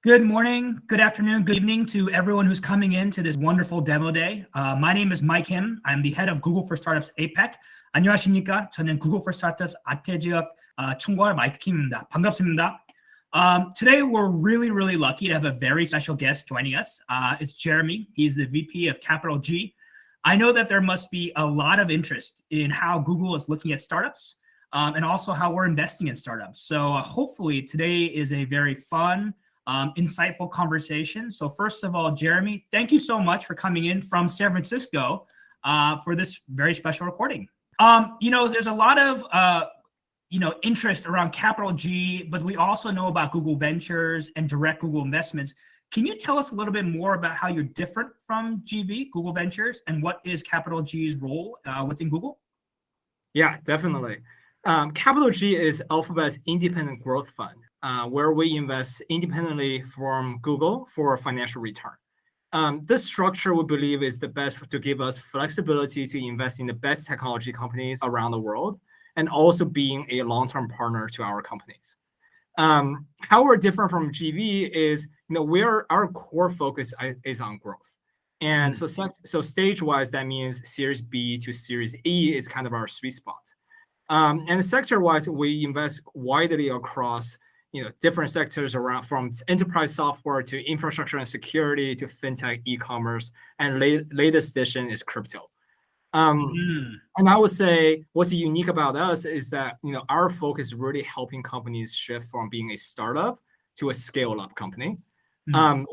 Good morning, good afternoon, good evening to everyone who's coming in to this wonderful demo day. My name is Mike Kim. I'm the head of Google for Startups APAC. 안녕하십니까? 저는 Google for Startups 아태 지역 총괄 마이크 킴입니다. 반갑습니다. Today, we're really lucky to have a very special guest joining us. It's Jeremy. He's the VP of CapitalG. I know that there must be a lot of interest in how Google is looking at startups and also how we're investing in startups. So hopefully today is a very fun, insightful conversation. So first of all, Jeremy, thank you so much for coming in from San Francisco for this very special recording. There's a lot of interest around CapitalG, but we also know about Google Ventures and direct Google investments. Can you tell us a little bit more about how you're different from GV, Google Ventures, and what is CapitalG's role within Google? Yeah, definitely. CapitalG is Alphabet's independent growth fund, where we invest independently from Google for a financial return. This structure, we believe, is the best to give us flexibility to invest in the best technology companies around the world, and also being a long-term partner to our companies. How we're different from GV is, our core focus is on growth. And so stage-wise, that means Series B to Series E is kind of our sweet spot. And sector-wise, we invest widely across different sectors around, from enterprise software to infrastructure and security to fintech, e-commerce, and latest addition is crypto. And I would say what's unique about us is that our focus is really helping companies shift from being a startup to a scale-up company.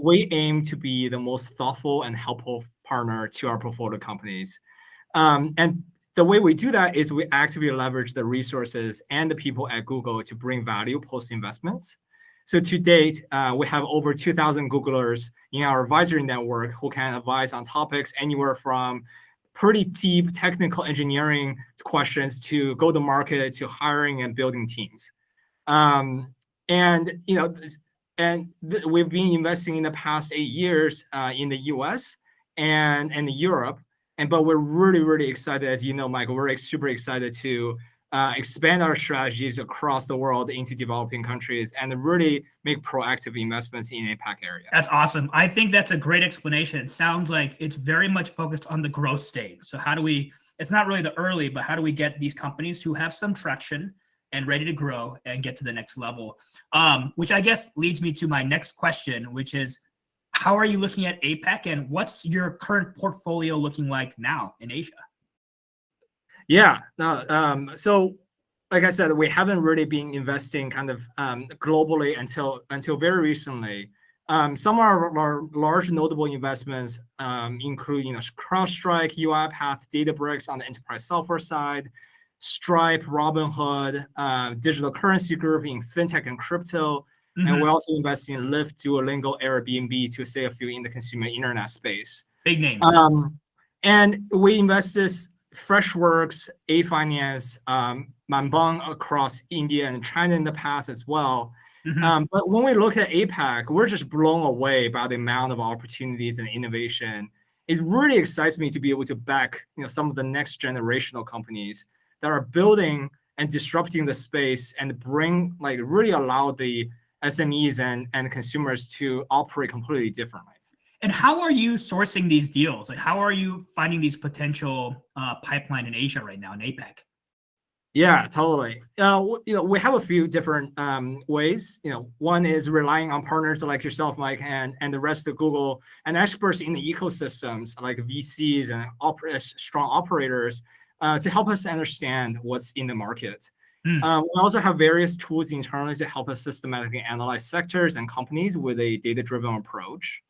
We aim to be the most thoughtful and helpful partner to our portfolio companies. And the way we do that is we actively leverage the resources and the people at Google to bring value post-investments. So to date, we have over 2,000 Googlers in our advisory network who can advise on topics anywhere from pretty deep technical engineering questions to go-to-market to hiring and building teams. We've been investing in the past 8 years in the US and in Europe. But we're really excited, as you know, Michael, we're super excited to expand our strategies across the world into developing countries and really make proactive investments in APAC area. That's awesome. I think that's a great explanation. It sounds like it's very much focused on the growth stage. So it's not really the early, but how do we get these companies who have some traction and ready to grow and get to the next level? Which I guess leads me to my next question, which is, how are you looking at APAC, and what's your current portfolio looking like now in Asia? Yeah, so like I said, we haven't really been investing kind of globally until very recently. Some of our large notable investments include CrowdStrike, UiPath, Databricks on the enterprise software side, Stripe, Robinhood, Digital Currency Group in fintech and crypto. And we're also investing in Lyft, Duolingo, Airbnb, to say a few in the consumer internet space. Big names. And we invested Freshworks, A-Finance, Manbang across India and China in the past as well. But when we look at APAC, we're just blown away by the amount of opportunities and innovation. It really excites me to be able to back some of the next generational companies that are building and disrupting the space and really allow the SMEs and consumers to operate completely differently. And how are you sourcing these deals? Like, how are you finding these potential pipeline in Asia right now in APAC? Yeah, totally. We have a few different ways. One is relying on partners like yourself, Mike, and the rest of Google and experts in the ecosystems like VCs and strong operators to help us understand what's in the market. We also have various tools internally to help us systematically analyze sectors and companies with a data-driven approach.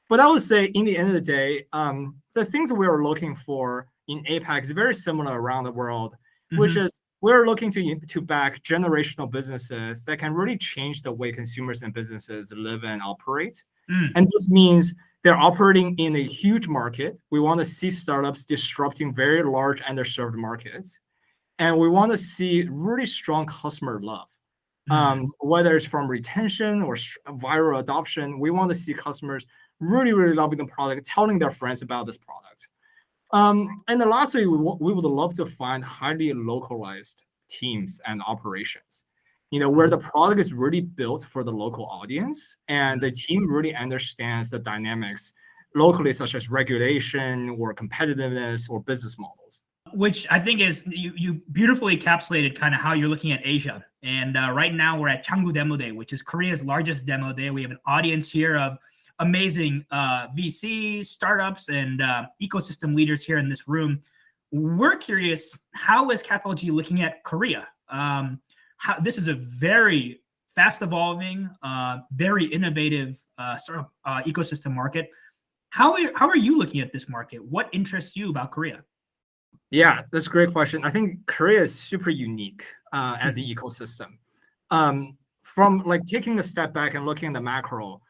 But I would say, in the end of the day, the things we are looking for in APAC is very similar around the world, which is we're looking to back generational businesses that can really change the way consumers and businesses live and operate. And this means they're operating in a huge market. We want to see startups disrupting very large underserved markets. And we want to see really strong customer love, whether it's from retention or viral adoption. We want to see customers really loving the product, telling their friends about this product. And then lastly, we would love to find highly localized teams and operations. where the product is really built for the local audience, and the team really understands the dynamics locally, such as regulation or competitiveness or business models. Which I think is, you beautifully encapsulated kind of how you're looking at Asia. And right now we're at Changgu Demo Day, which is Korea's largest demo day. We have an audience here of amazing VC, startups, and ecosystem leaders here in this room. We're curious, how is CapitalG looking at Korea? This is a very fast evolving, very innovative startup ecosystem market. How are you looking at this market? What interests you about Korea? Yeah, that's a great question. I think Korea is super unique as an ecosystem. From like taking a step back and looking at the macro,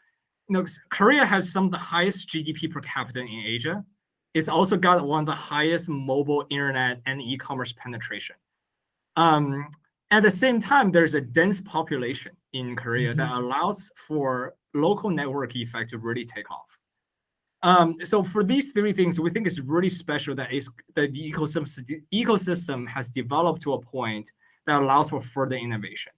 Korea has some of the highest GDP per capita in Asia. It's also got one of the highest mobile internet and e-commerce penetration. At the same time, there's a dense population in Korea that allows for local network effect to really take off. So for these three things, we think it's really special that the ecosystem has developed to a point that allows for further innovation.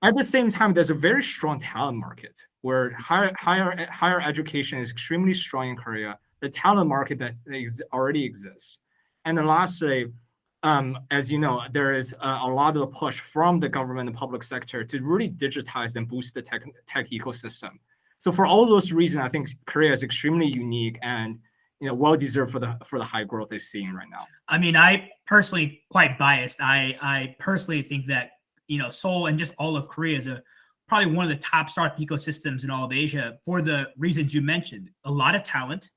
At the same time, there's a very strong talent market where higher education is extremely strong in Korea. The talent market that already exists. And then lastly, as you know, there is a lot of the push from the government and public sector to really digitize and boost the tech ecosystem. So for all those reasons, I think Korea is extremely unique and well deserved for the high growth they're seeing right now. I mean, I personally quite biased. I personally think that Seoul and just all of Korea is probably one of the top startup ecosystems in all of Asia for the reasons you mentioned. A lot of talent,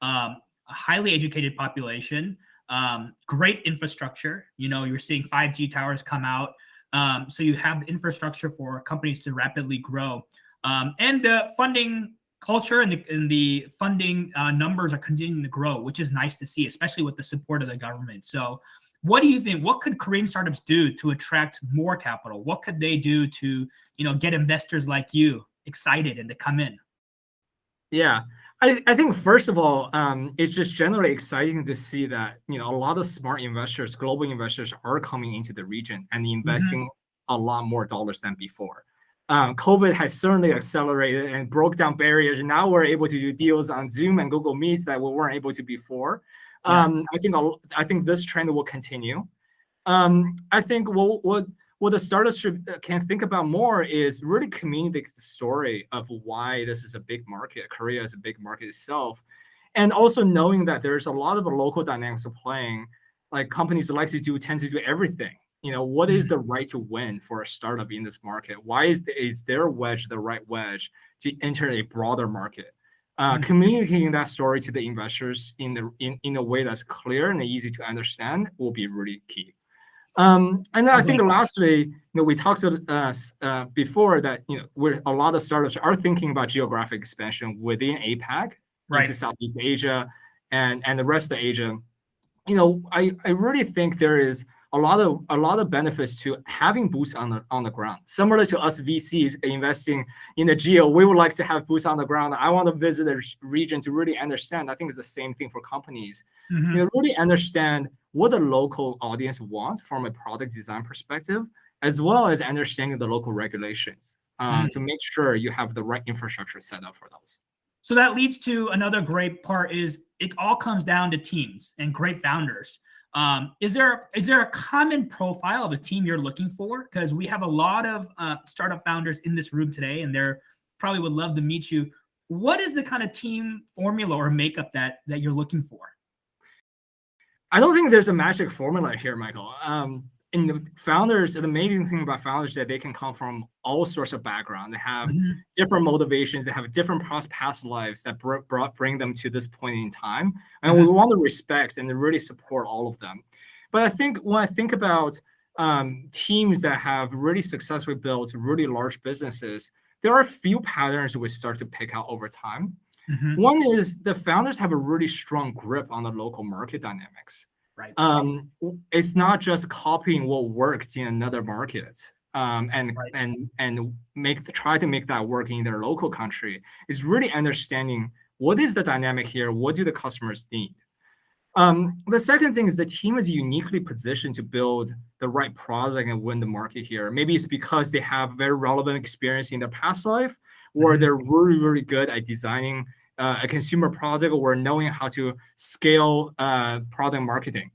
a highly educated population, great infrastructure. You're seeing 5G towers come out, so you have the infrastructure for companies to rapidly grow. And the funding culture and the funding numbers are continuing to grow, which is nice to see, especially with the support of the government. So what do you think? What could Korean startups do to attract more capital? What could they do to get investors like you excited and to come in? Yeah, I think first of all, it's just generally exciting to see that a lot of smart investors, global investors, are coming into the region and investing a lot more dollars than before. COVID has certainly accelerated and broke down barriers. And now we're able to do deals on Zoom and Google Meets that we weren't able to before. I think this trend will continue. I think what the startups can think about more is really communicate the story of why this is a big market. Korea is a big market itself, and also knowing that there's a lot of local dynamics of playing. Like companies tend to do everything. What is the right to win for a startup in this market? Why is their wedge the right wedge to enter a broader market? Communicating that story to the investors in a way that's clear and easy to understand will be really key. And then I think lastly, we talked before that where a lot of startups are thinking about geographic expansion within APAC into Southeast Asia and the rest of Asia. I really think there is a lot of benefits to having boots on the ground. Similar to us VCs investing in the geo, we would like to have boots on the ground. I want to visit the region to really understand. I think it's the same thing for companies. Really understand what the local audience wants from a product design perspective, as well as understanding the local regulations to make sure you have the right infrastructure set up for those. So that leads to another great part is it all comes down to teams and great founders. Is there a common profile of a team you're looking for? Because we have a lot of startup founders in this room today, and they're probably would love to meet you. What is the kind of team formula or makeup that you're looking for? I don't think there's a magic formula here, Michael. And the founders, the amazing thing about founders is that they can come from all sorts of background. They have different motivations. They have different past lives that bring them to this point in time. And we want to respect and really support all of them. But I think when I think about teams that have really successfully built really large businesses, there are a few patterns we start to pick out over time. One is the founders have a really strong grip on the local market dynamics. Right. It's not just copying what worked in another market and try to make that work in their local country. It's really understanding what is the dynamic here, what do the customers need. The second thing is the team is uniquely positioned to build the right product and win the market here. Maybe it's because they have very relevant experience in their past life, or they're really, really good at designing a consumer product or knowing how to scale product marketing.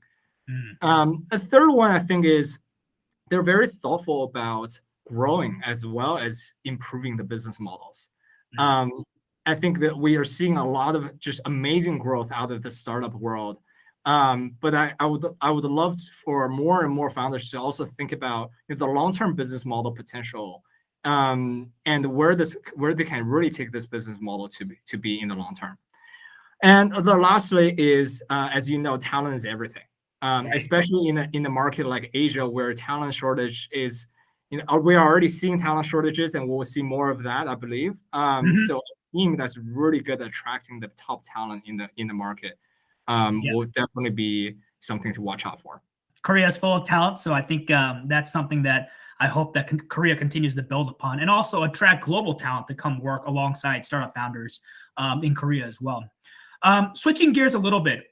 A third one, I think, is they're very thoughtful about growing as well as improving the business models. I think that we are seeing a lot of just amazing growth out of the startup world. But I would love for more and more founders to also think about the long-term business model potential, and where they can really take this business model to be in the long term. And the lastly is, as you know, talent is everything. Especially in the market like Asia, where talent shortage is, we are already seeing talent shortages, and we'll see more of that, I believe. So a team that's really good at attracting the top talent in the market will definitely be something to watch out for. Korea is full of talent, so I think that's something that I hope that Korea continues to build upon, and also attract global talent to come work alongside startup founders in Korea as well. Switching gears a little bit,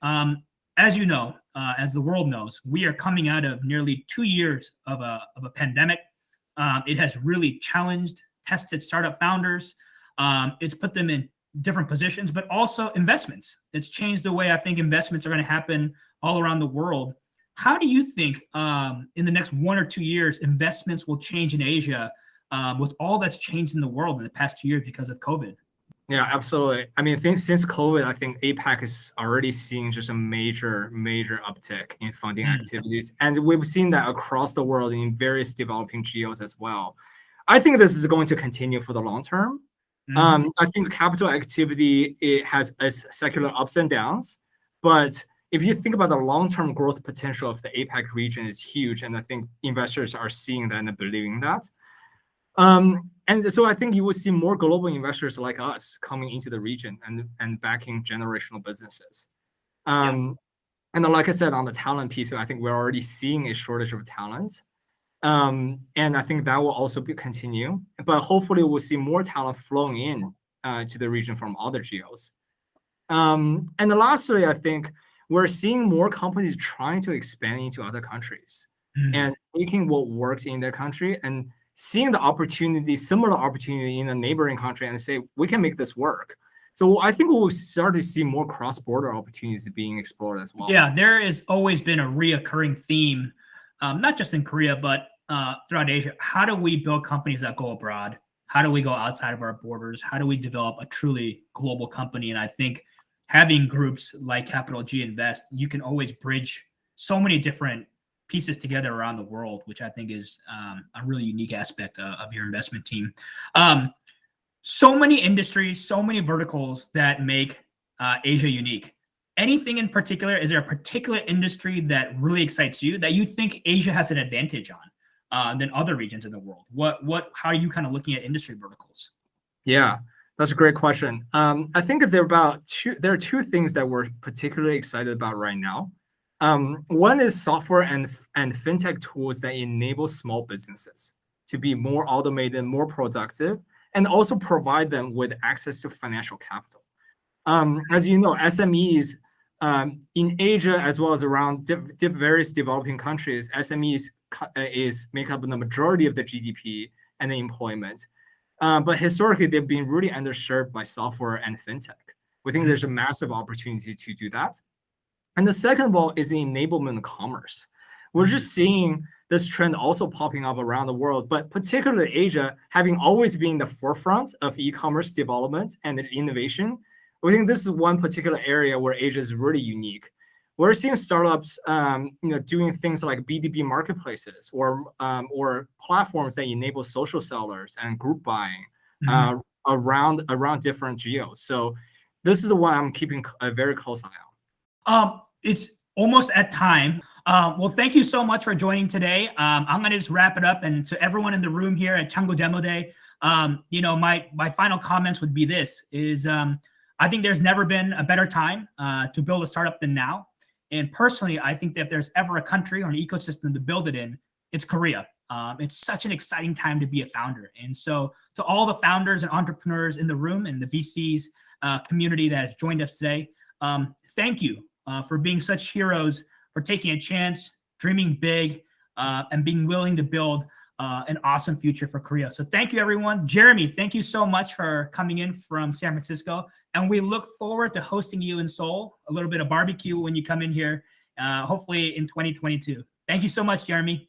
as you know, as the world knows, we are coming out of nearly 2 years of a pandemic. It has really challenged, tested startup founders. It's put them in different positions, but also investments. It's changed the way I think investments are going to happen all around the world. How do you think in the next 1 or 2 years, investments will change in Asia with all that's changed in the world in the past 2 years because of COVID? Yeah, absolutely. I mean, since COVID, I think APAC is already seeing just a major uptick in funding activities. And we've seen that across the world in various developing geos as well. I think this is going to continue for the long term. I think capital activity, it has its secular ups and downs. But if you think about the long-term growth potential of the APAC region is huge. And I think investors are seeing that and believing that. And so I think you will see more global investors like us coming into the region and backing generational businesses. And then, like I said, on the talent piece, I think we're already seeing a shortage of talent. And I think that will also continue. But hopefully we'll see more talent flowing in to the region from other geos. And then lastly, I think we're seeing more companies trying to expand into other countries and taking what works in their country and seeing the opportunity, similar opportunity in a neighboring country and say, we can make this work. So I think we'll start to see more cross-border opportunities being explored as well. Yeah, there has always been a reoccurring theme, not just in Korea, but throughout Asia. How do we build companies that go abroad? How do we go outside of our borders? How do we develop a truly global company? And I think having groups like CapitalG Invest, you can always bridge so many different pieces together around the world, which I think is a really unique aspect of your investment team. So many industries, so many verticals that make Asia unique. Anything in particular? Is there a particular industry that really excites you that you think Asia has an advantage on than other regions in the world? How are you kind of looking at industry verticals? Yeah, that's a great question. I think there are two things that we're particularly excited about right now. One is software and fintech tools that enable small businesses to be more automated, more productive, and also provide them with access to financial capital. As you know, SMEs in Asia, as well as around various developing countries, SMEs make up the majority of the GDP and the employment. But historically, they've been really underserved by software and fintech. We think there's a massive opportunity to do that. And the second of all is the enablement of commerce. We're just seeing this trend also popping up around the world, but particularly Asia, having always been the forefront of e-commerce development and innovation. We think this is one particular area where Asia is really unique. We're seeing startups, doing things like B2B marketplaces or platforms that enable social sellers and group buying around different geos. So this is the one I'm keeping a very close eye on. It's almost at time. Well, thank you so much for joining today. I'm going to just wrap it up. And to everyone in the room here at Changu Demo Day, my final comments would be this, is I think there's never been a better time to build a startup than now. And personally, I think that if there's ever a country or an ecosystem to build it in, it's Korea. It's such an exciting time to be a founder. And so to all the founders and entrepreneurs in the room and the VCs community that has joined us today, thank you for being such heroes, for taking a chance, dreaming big, and being willing to build an awesome future for Korea. So thank you, everyone. Jeremy, thank you so much for coming in from San Francisco. And we look forward to hosting you in Seoul, a little bit of barbecue when you come in here, hopefully in 2022. Thank you so much, Jeremy.